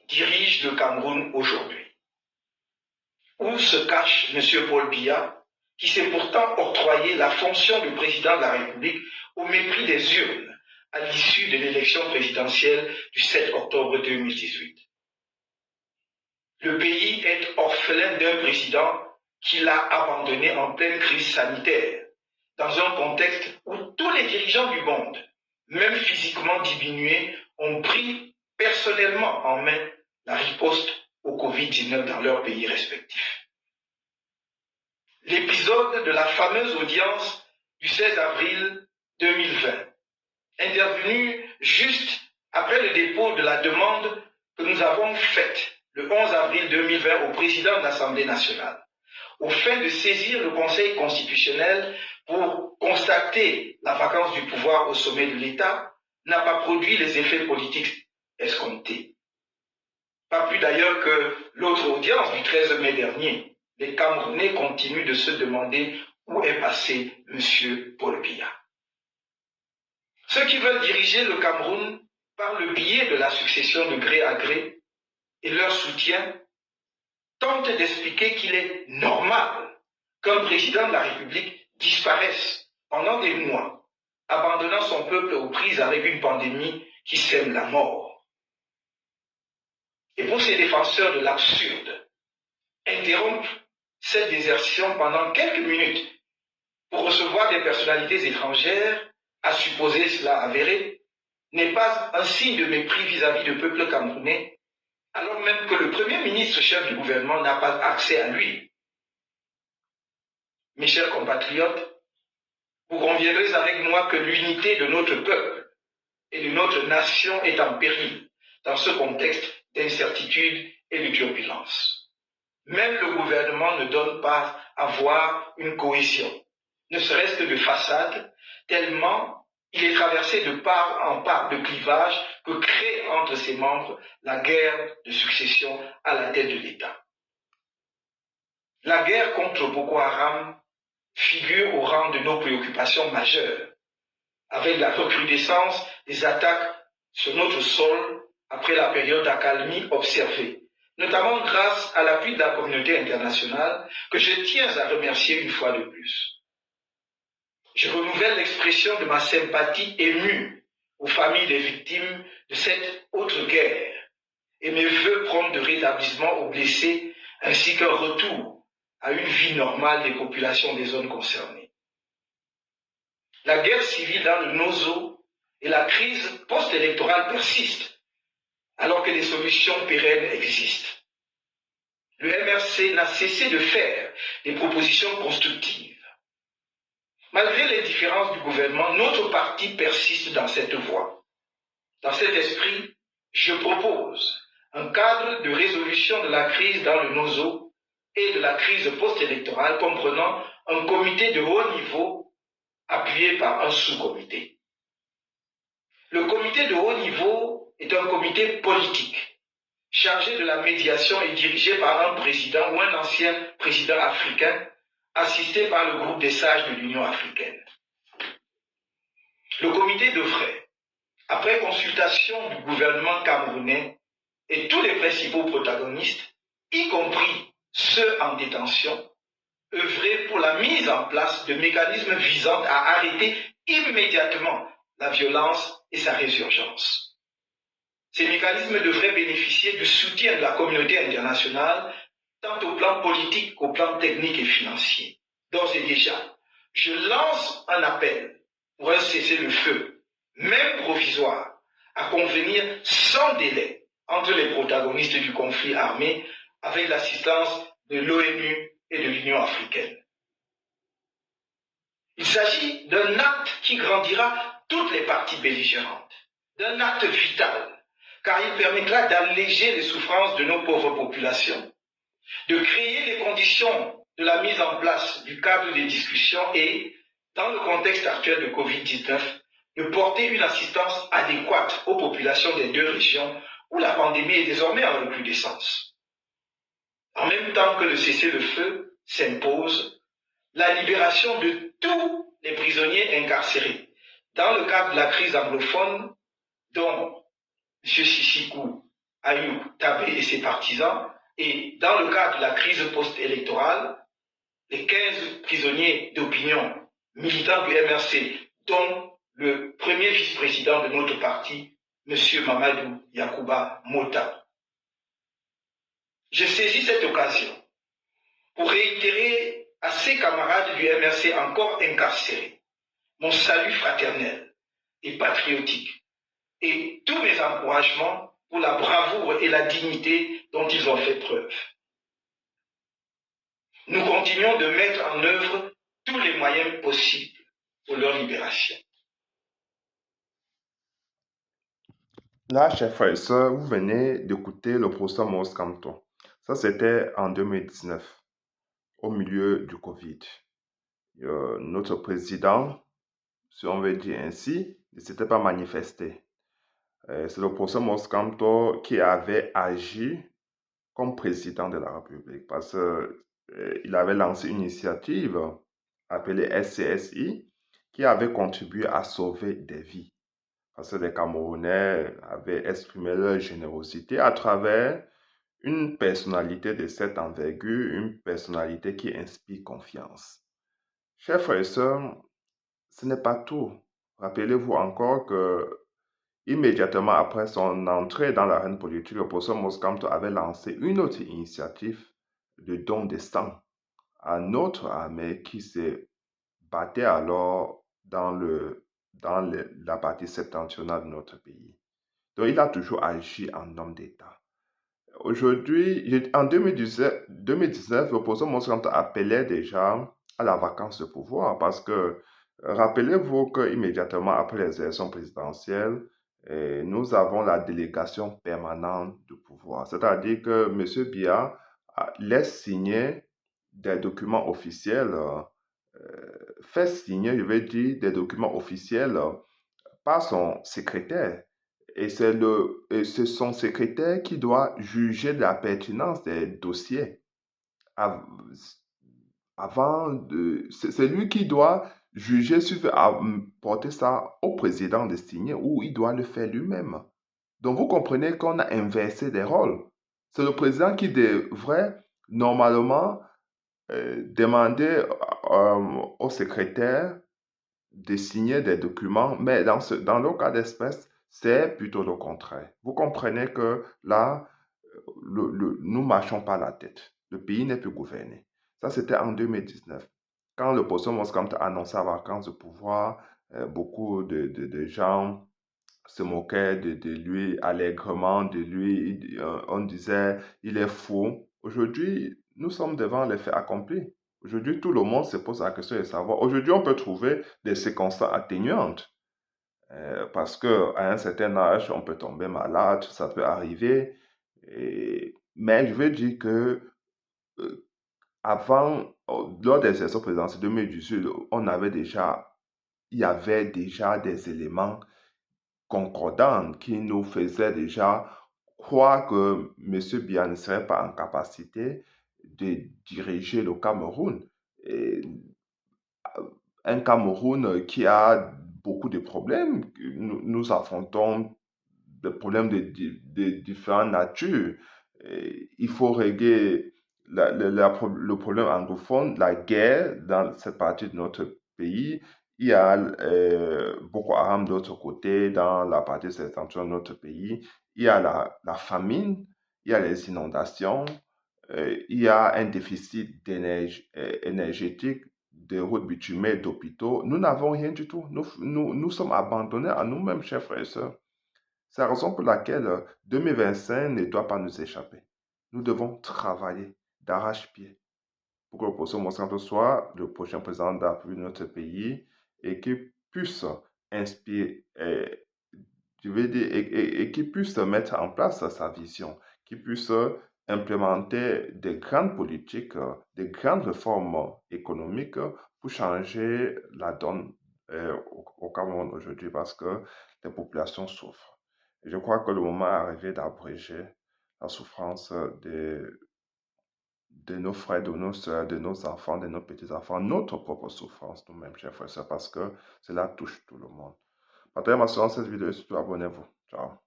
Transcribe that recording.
Qui dirige le Cameroun aujourd'hui? Où se cache M. Paul Biya, qui s'est pourtant octroyé la fonction de président de la République au mépris des urnes à l'issue de l'élection présidentielle du 7 octobre 2018? Le pays est orphelin d'un président qui l'a abandonné en pleine crise sanitaire, dans un contexte où tous les dirigeants du monde, même physiquement diminués, ont pris personnellement en main la riposte au Covid-19 dans leurs pays respectifs. L'épisode de la fameuse audience du 16 avril 2020, intervenu juste après le dépôt de la demande que nous avons faite le 11 avril 2020 au président de l'Assemblée nationale, au fin de saisir le Conseil constitutionnel pour constater la vacance du pouvoir au sommet de l'État, n'a pas produit les effets politiques escomptés. Pas plus d'ailleurs que l'autre audience du 13 mai dernier. Les Camerounais continuent de se demander où est passé M. Paul Biya. Ceux qui veulent diriger le Cameroun par le biais de la succession de gré à gré et leur soutien tentent d'expliquer qu'il est normal qu'un président de la République disparaisse pendant des mois, abandonnant son peuple aux prises avec une pandémie qui sème la mort. Et pour ces défenseurs de l'absurde, interrompre cette désertion pendant quelques minutes pour recevoir des personnalités étrangères, à supposer cela avéré, n'est pas un signe de mépris vis-à-vis du peuple camerounais, alors même que le Premier ministre chef du gouvernement n'a pas accès à lui. Mes chers compatriotes, vous conviendrez avec moi que l'unité de notre peuple et de notre nation est en péril dans ce contexte d'incertitude et de turbulence. Même le gouvernement ne donne pas à voir une cohésion, ne serait-ce que de façade, tellement il est traversé de part en part de clivages que crée entre ses membres la guerre de succession à la tête de l'État. La guerre contre Boko Haram figure au rang de nos préoccupations majeures, avec la recrudescence des attaques sur notre sol après la période d'accalmie observée, notamment grâce à l'appui de la communauté internationale que je tiens à remercier une fois de plus. Je renouvelle l'expression de ma sympathie émue aux familles des victimes de cette autre guerre et mes vœux prompts de rétablissement aux blessés ainsi qu'un retour à une vie normale des populations des zones concernées. La guerre civile dans le Nozo et la crise post-électorale persistent alors que des solutions pérennes existent. Le MRC n'a cessé de faire des propositions constructives. Malgré les différences du gouvernement, notre parti persiste dans cette voie. Dans cet esprit, je propose un cadre de résolution de la crise dans le Nozo et de la crise post-électorale comprenant un comité de haut niveau appuyé par un sous-comité. Le comité de haut niveau est un comité politique chargé de la médiation et dirigé par un président ou un ancien président africain assisté par le groupe des sages de l'Union africaine. Le comité devrait, après consultation du gouvernement camerounais et tous les principaux protagonistes, y compris ceux en détention, œuvrer pour la mise en place de mécanismes visant à arrêter immédiatement la violence et sa résurgence. Ces mécanismes devraient bénéficier du soutien de la communauté internationale tant au plan politique qu'au plan technique et financier. D'ores et déjà, je lance un appel pour un cessez-le-feu, même provisoire, à convenir sans délai entre les protagonistes du conflit armé avec l'assistance de l'ONU et de l'Union africaine. Il s'agit d'un acte qui grandira toutes les parties belligérantes, d'un acte vital, car il permettra d'alléger les souffrances de nos pauvres populations, de créer les conditions de la mise en place du cadre des discussions et, dans le contexte actuel de Covid-19, de porter une assistance adéquate aux populations des deux régions où la pandémie est désormais en recrudescence. En même temps que le cessez-le-feu s'impose, la libération de tous les prisonniers incarcérés dans le cadre de la crise anglophone dont M. Sisikou Ayou Tabé et ses partisans. Et dans le cadre de la crise post-électorale, les 15 prisonniers d'opinion militants du MRC, dont le premier vice-président de notre parti, M. Mamadou Yakouba Mota. Je saisis cette occasion pour réitérer à ses camarades du MRC encore incarcérés mon salut fraternel et patriotique et tous mes encouragements pour la bravoure et la dignité dont ils ont fait preuve. Nous continuons de mettre en œuvre tous les moyens possibles pour leur libération. Là, chers frères et sœurs, vous venez d'écouter le professeur Maurice Kamto. Ça, c'était en 2019, au milieu du Covid. Notre président, si on veut dire ainsi, ne s'était pas manifesté. C'est le professeur Maurice Kamto qui avait agi comme président de la République parce qu'il avait lancé une initiative appelée SCSI qui avait contribué à sauver des vies. Parce que les Camerounais avaient exprimé leur générosité à travers une personnalité de cette envergure, une personnalité qui inspire confiance. Chers frères et sœurs, ce n'est pas tout. Rappelez-vous encore que immédiatement après son entrée dans l'arène politique, le professeur Maurice Kamto avait lancé une autre initiative de don de sang à notre armée qui se battait alors dans la partie septentrionale de notre pays. Donc, il a toujours agi en homme d'État. Aujourd'hui, en 2019, l'opposant Maurice Kamto appelait déjà à la vacance de pouvoir parce que rappelez-vous qu'immédiatement après les élections présidentielles, nous avons la délégation permanente du pouvoir. C'est-à-dire que M. Biya laisse signer des documents officiels, fait signer, je veux dire, des documents officiels par son secrétaire. Et c'est son secrétaire qui doit juger de la pertinence des dossiers. C'est lui qui doit juger s'il veut porter ça au président de signer ou il doit le faire lui-même. Donc vous comprenez qu'on a inversé des rôles. C'est le président qui devrait normalement demander au secrétaire de signer des documents, mais dans le cas d'espèce, c'est plutôt le contraire. Vous comprenez que là, nous marchons pas la tête. Le pays n'est plus gouverné. Ça, c'était en 2019. Quand le professeur Maurice Kamto a annoncé la vacance de pouvoir, beaucoup de gens se moquaient de lui allègrement, de lui. On disait, il est fou. Aujourd'hui, nous sommes devant les faits accomplis. Aujourd'hui, tout le monde se pose la question de savoir. Aujourd'hui, on peut trouver des circonstances atténuantes. Parce qu'à un certain âge, on peut tomber malade, ça peut arriver. Mais je veux dire que lors des élections présidentielles 2018, il y avait déjà des éléments concordants qui nous faisaient déjà croire que M. Biya ne serait pas en capacité de diriger le Cameroun. Et un Cameroun qui a beaucoup de problèmes. Nous affrontons des problèmes de différentes natures. Il faut régler le problème anglophone, la guerre dans cette partie de notre pays. Il y a Boko Haram de l'autre côté, dans la partie septentrionale de notre pays. Il y a la famine, il y a les inondations, il y a un déficit énergétique, de routes bitumées, d'hôpitaux. Nous n'avons rien du tout. Nous sommes abandonnés à nous-mêmes, chers frères et sœurs. C'est la raison pour laquelle 2025 ne doit pas nous échapper. Nous devons travailler d'arrache-pied pour que le professeur Maurice Kamto soit le prochain président de la République de notre pays et qu'il puisse inspirer, je veux dire, et qu'il puisse mettre en place sa vision, qu'il puisse implémenter des grandes politiques, des grandes réformes économiques pour changer la donne au Cameroun aujourd'hui parce que les populations souffrent. Et je crois que le moment est arrivé d'abréger la souffrance de nos frères, de nos soeurs, de nos enfants, de nos petits-enfants, notre propre souffrance nous-mêmes, chers frères et sœurs, parce que cela touche tout le monde. Partagez ma séance cette vidéo et surtout abonnez-vous. Ciao.